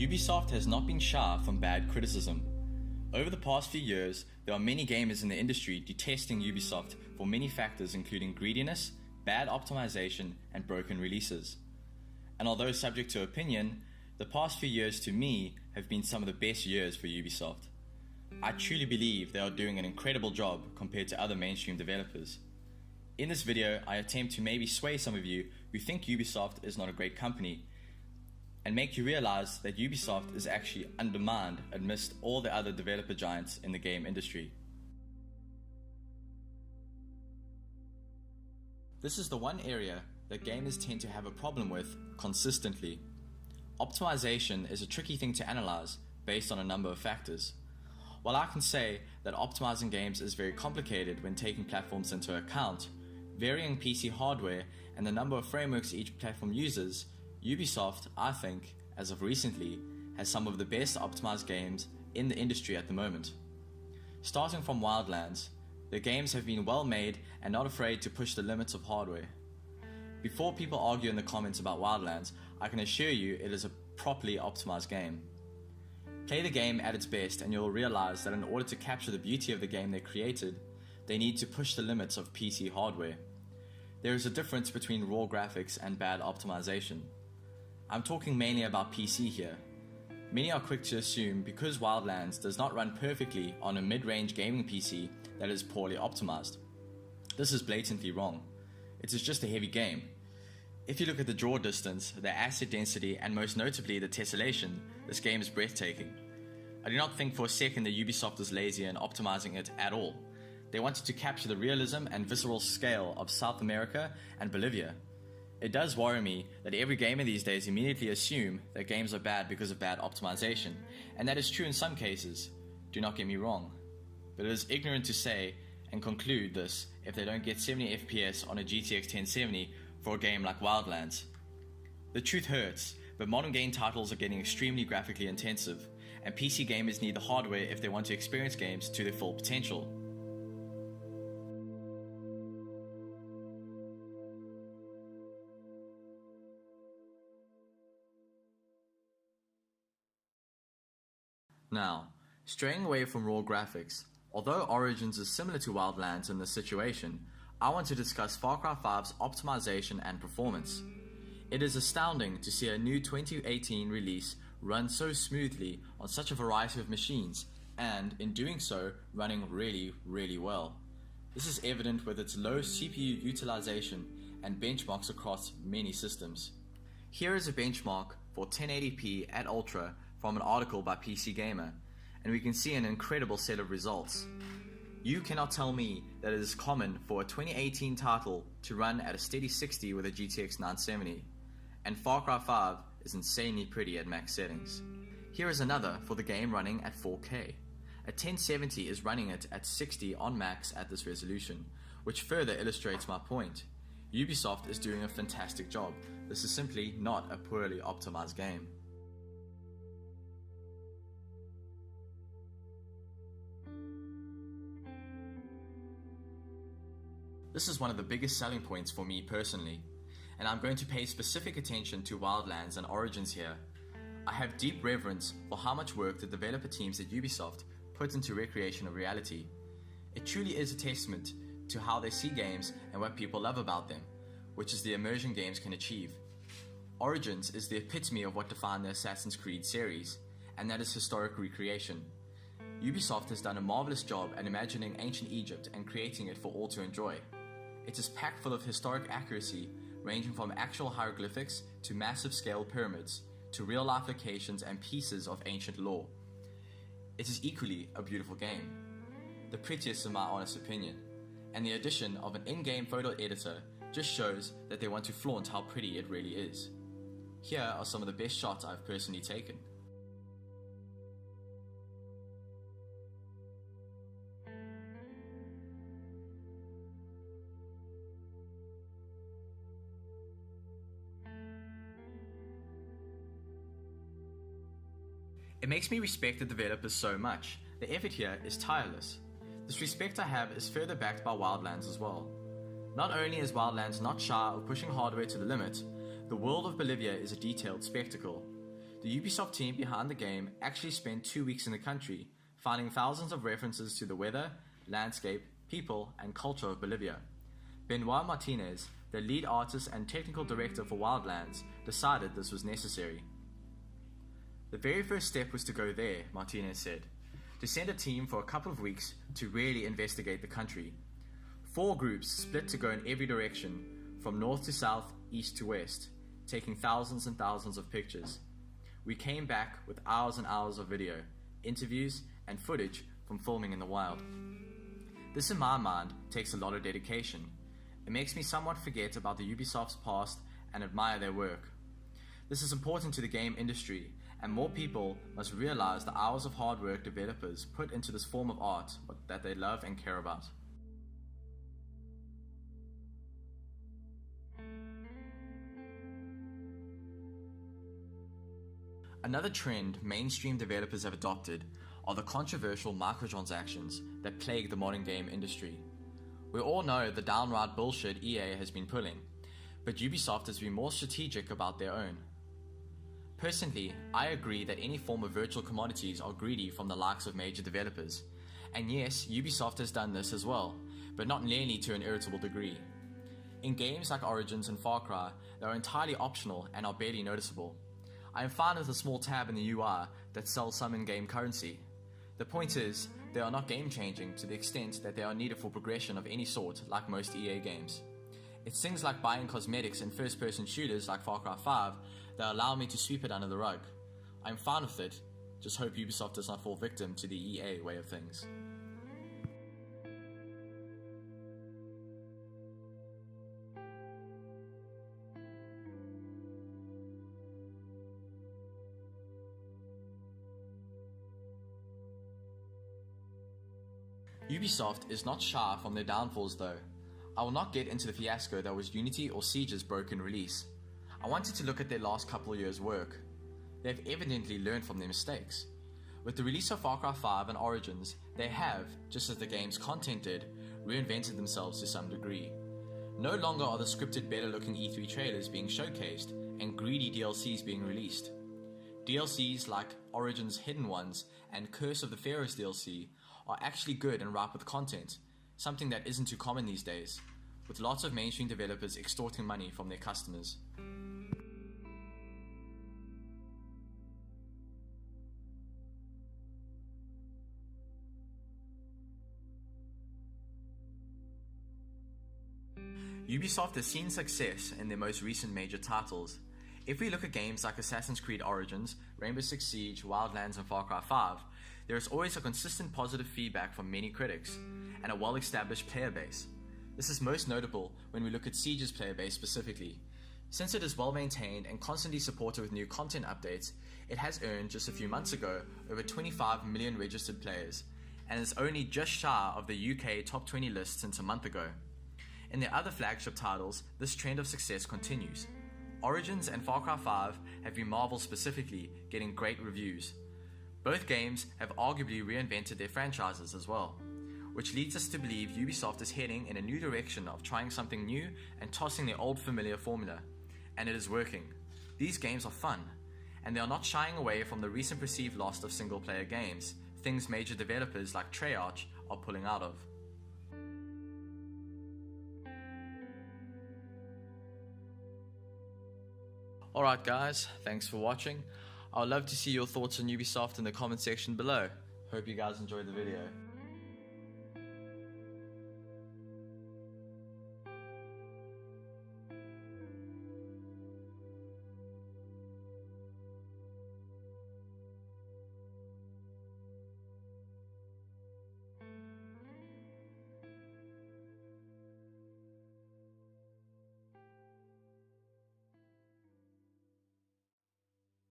Ubisoft has not been shy from bad criticism. Over the past few years, there are many gamers in the industry detesting Ubisoft for many factors including greediness, bad optimization, and broken releases. And although subject to opinion, the past few years to me have been some of the best years for Ubisoft. I truly believe they are doing an incredible job compared to other mainstream developers. In this video, I attempt to maybe sway some of you who think Ubisoft is not a great company and make you realize that Ubisoft is actually undermined amidst all the other developer giants in the game industry. This is the one area that gamers tend to have a problem with consistently. Optimization is a tricky thing to analyze based on a number of factors. While I can say that optimizing games is very complicated when taking platforms into account, varying PC hardware and the number of frameworks each platform uses, Ubisoft, I think, as of recently, has some of the best optimized games in the industry at the moment. Starting from Wildlands, the games have been well made and not afraid to push the limits of hardware. Before people argue in the comments about Wildlands, I can assure you it is a properly optimized game. Play the game at its best and you'll realize that in order to capture the beauty of the game they created, they need to push the limits of PC hardware. There is a difference between raw graphics and bad optimization. I'm talking mainly about PC here. Many are quick to assume because Wildlands does not run perfectly on a mid-range gaming PC that is poorly optimized. This is blatantly wrong. It is just a heavy game. If you look at the draw distance, the asset density, and most notably the tessellation, this game is breathtaking. I do not think for a second that Ubisoft is lazy in optimizing it at all. They wanted to capture the realism and visceral scale of South America and Bolivia. It does worry me that every gamer these days immediately assume that games are bad because of bad optimization, and that is true in some cases, do not get me wrong. But it is ignorant to say and conclude this if they don't get 70 FPS on a GTX 1070 for a game like Wildlands. The truth hurts, but modern game titles are getting extremely graphically intensive, and PC gamers need the hardware if they want to experience games to their full potential. Now, straying away from raw graphics, although Origins is similar to Wildlands in this situation, I want to discuss Far Cry 5's optimization and performance. It is astounding to see a new 2018 release run so smoothly on such a variety of machines, and in doing so, running really well. This is evident with its low CPU utilization and benchmarks across many systems. Here is a benchmark for 1080p at Ultra from an article by PC Gamer, and we can see an incredible set of results. You cannot tell me that it is common for a 2018 title to run at a steady 60 with a GTX 970, and Far Cry 5 is insanely pretty at max settings. Here is another for the game running at 4K. A 1070 is running it at 60 on max at this resolution, which further illustrates my point. Ubisoft is doing a fantastic job. This is simply not a poorly optimized game. This is one of the biggest selling points for me personally, and I'm going to pay specific attention to Wildlands and Origins here. I have deep reverence for how much work the developer teams at Ubisoft put into recreation of reality. It truly is a testament to how they see games and what people love about them, which is the immersion games can achieve. Origins is the epitome of what defined the Assassin's Creed series, and that is historic recreation. Ubisoft has done a marvelous job at imagining ancient Egypt and creating it for all to enjoy. It is packed full of historic accuracy, ranging from actual hieroglyphics to massive scale pyramids, to real life locations and pieces of ancient lore. It is equally a beautiful game, the prettiest in my honest opinion, and the addition of an in-game photo editor just shows that they want to flaunt how pretty it really is. Here are some of the best shots I've personally taken. It makes me respect the developers so much. The effort here is tireless. This respect I have is further backed by Wildlands as well. Not only is Wildlands not shy of pushing hardware to the limit, the world of Bolivia is a detailed spectacle. The Ubisoft team behind the game actually spent 2 weeks in the country, finding thousands of references to the weather, landscape, people, and culture of Bolivia. Benoit Martinez, the lead artist and technical director for Wildlands, decided this was necessary. The very first step was to go there, Martinez said, to send a team for a couple of weeks to really investigate the country. 4 groups split to go in every direction, from north to south, east to west, taking thousands and thousands of pictures. We came back with hours and hours of video, interviews, and footage from filming in the wild. This, in my mind, takes a lot of dedication. It makes me somewhat forget about the Ubisoft's past and admire their work. This is important to the game industry, and more people must realize the hours of hard work developers put into this form of art that they love and care about. Another trend mainstream developers have adopted are the controversial microtransactions that plague the modern game industry. We all know the downright bullshit EA has been pulling, but Ubisoft has been more strategic about their own. Personally, I agree that any form of virtual commodities are greedy from the likes of major developers. And yes, Ubisoft has done this as well, but not nearly to an irritable degree. In games like Origins and Far Cry, they are entirely optional and are barely noticeable. I am fine with a small tab in the UI that sells some in-game currency. The point is, they are not game-changing to the extent that they are needed for progression of any sort like most EA games. It's things like buying cosmetics in first-person shooters like Far Cry 5 that allow me to sweep it under the rug. I'm fine with it, just hope Ubisoft does not fall victim to the EA way of things. Ubisoft is not shy from their downfalls though. I will not get into the fiasco that was Unity or Siege's broken release. I wanted to look at their last couple of years' work. They've evidently learned from their mistakes. With the release of Far Cry 5 and Origins, they have, just as the game's content did, reinvented themselves to some degree. No longer are the scripted better-looking E3 trailers being showcased and greedy DLCs being released. DLCs like Origins Hidden Ones and Curse of the Pharaohs DLC are actually good and ripe with content, something that isn't too common these days, with lots of mainstream developers extorting money from their customers. Ubisoft has seen success in their most recent major titles. If we look at games like Assassin's Creed Origins, Rainbow Six Siege, Wildlands and Far Cry 5, there is always a consistent positive feedback from many critics, and a well-established player base. This is most notable when we look at Siege's player base specifically. Since it is well maintained and constantly supported with new content updates, it has earned just a few months ago over 25 million registered players, and is only just shy of the UK top 20 list since a month ago. In their other flagship titles, this trend of success continues. Origins and Far Cry 5 have been Marvel specifically getting great reviews. Both games have arguably reinvented their franchises as well, which leads us to believe Ubisoft is heading in a new direction of trying something new and tossing their old familiar formula. And it is working. These games are fun, and they are not shying away from the recent perceived loss of single-player games, things major developers like Treyarch are pulling out of. Alright guys, thanks for watching. I would love to see your thoughts on Ubisoft in the comment section below. Hope you guys enjoyed the video.